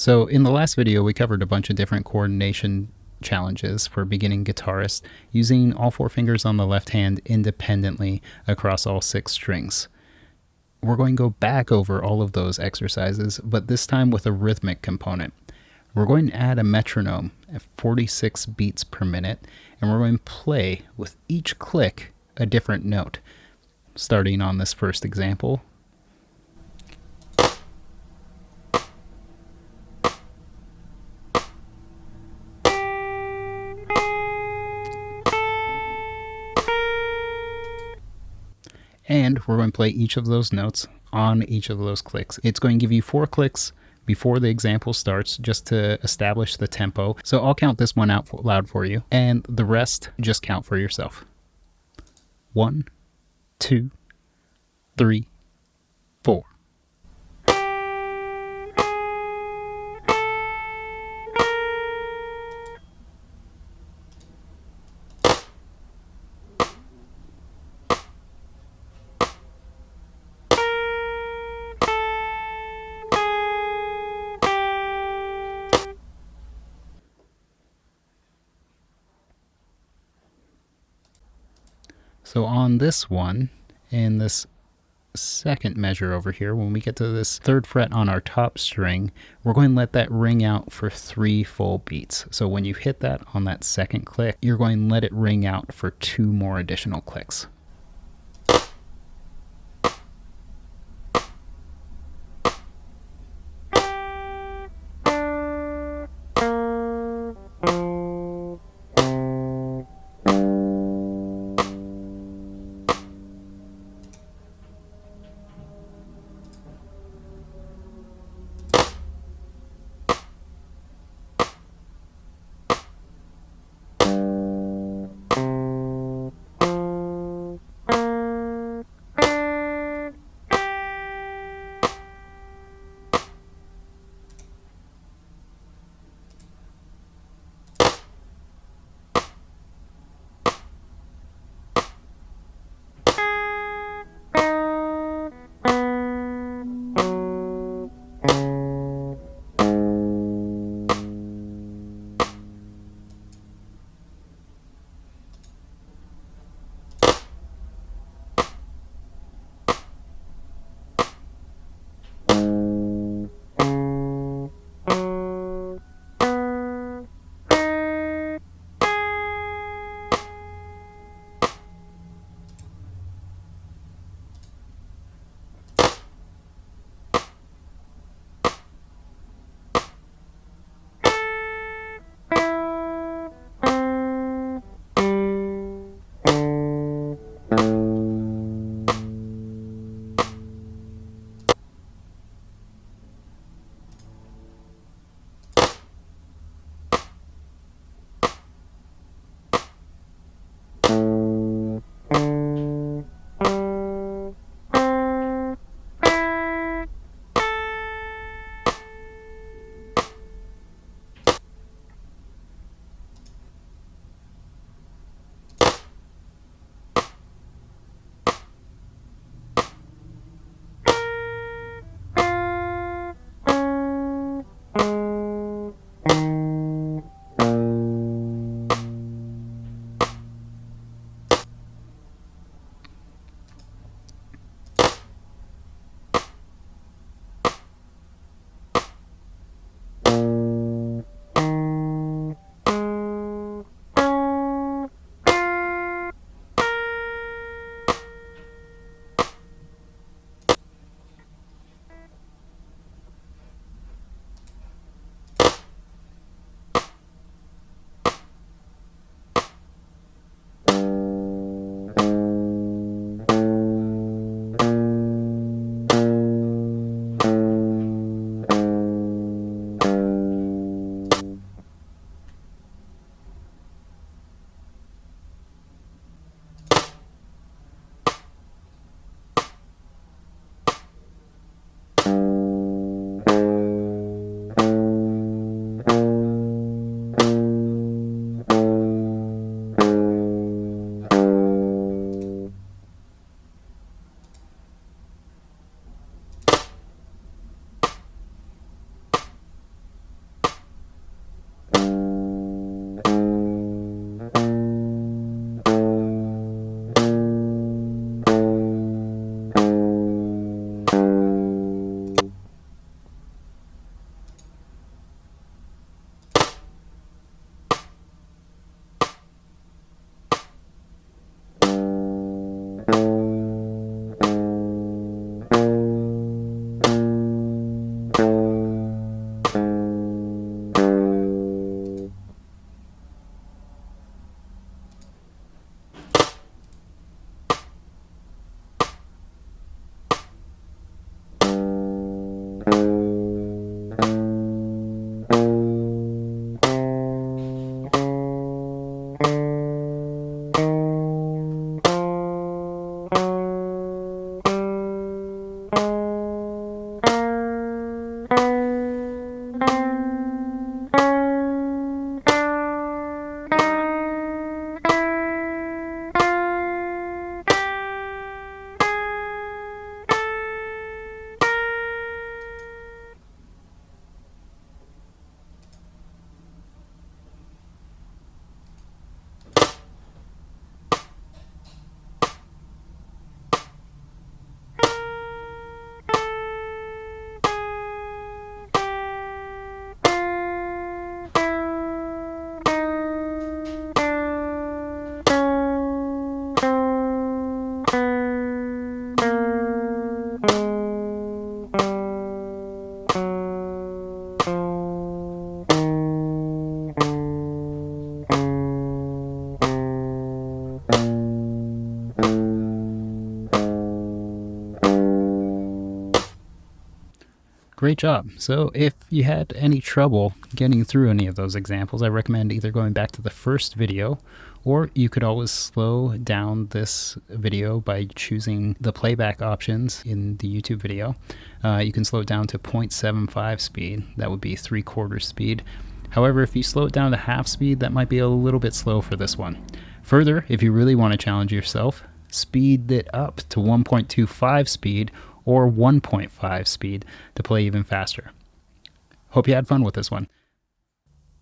So in the last video, we covered a bunch of different coordination challenges for beginning guitarists using all four fingers on the left hand independently across all 6 strings. We're going to go back over all of those exercises, but this time with a rhythmic component. We're going to add a metronome at 46 beats per minute, and we're going to play with each click a different note. Starting on this first example. And we're going to play each of those notes on each of those clicks. It's going to give you 4 clicks before the example starts just to establish the tempo. So I'll count this one out loud for you, and the rest just count for yourself. 1, 2, 3, 4. So on this one, in this second measure over here, when we get to this 3rd fret on our top string, we're going to let that ring out for 3 full beats. So when you hit that on that second click, you're going to let it ring out for 2 more additional clicks. Great job. So if you had any trouble getting through any of those examples, I recommend either going back to the first video, or you could always slow down this video by choosing the playback options in the YouTube video. You can slow it down to 0.75 speed. That would be 3/4 speed. However, if you slow it down to half speed, that might be a little bit slow for this one. Further, if you really want to challenge yourself, speed it up to 1.25 speed or 1.5 speed to play even faster. Hope you had fun with this one.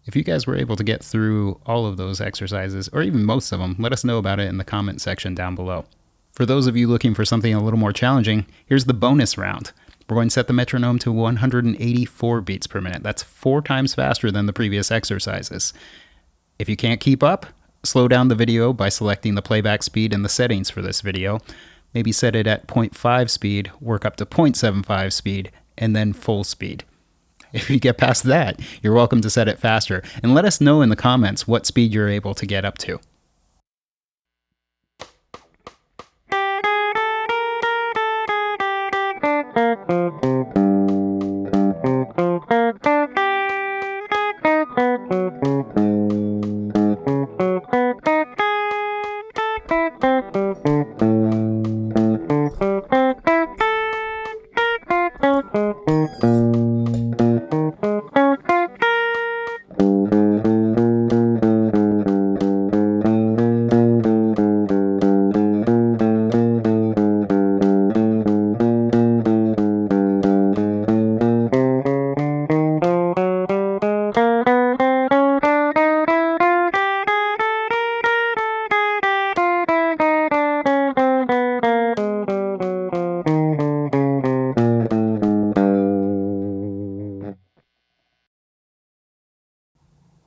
If you guys were able to get through all of those exercises, or even most of them, let us know about it in the comment section down below. For those of you looking for something a little more challenging, here's the bonus round. We're going to set the metronome to 184 beats per minute. That's 4 times faster than the previous exercises. If you can't keep up, slow down the video by selecting the playback speed in the settings for this video. Maybe set it at 0.5 speed, work up to 0.75 speed, and then full speed. If you get past that, you're welcome to set it faster, and let us know in the comments what speed you're able to get up to.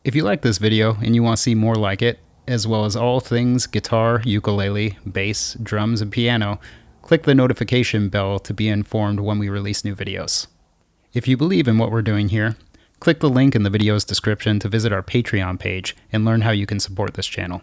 If you like this video and you want to see more like it, as well as all things guitar, ukulele, bass, drums, and piano, click the notification bell to be informed when we release new videos. If you believe in what we're doing here, click the link in the video's description to visit our Patreon page and learn how you can support this channel.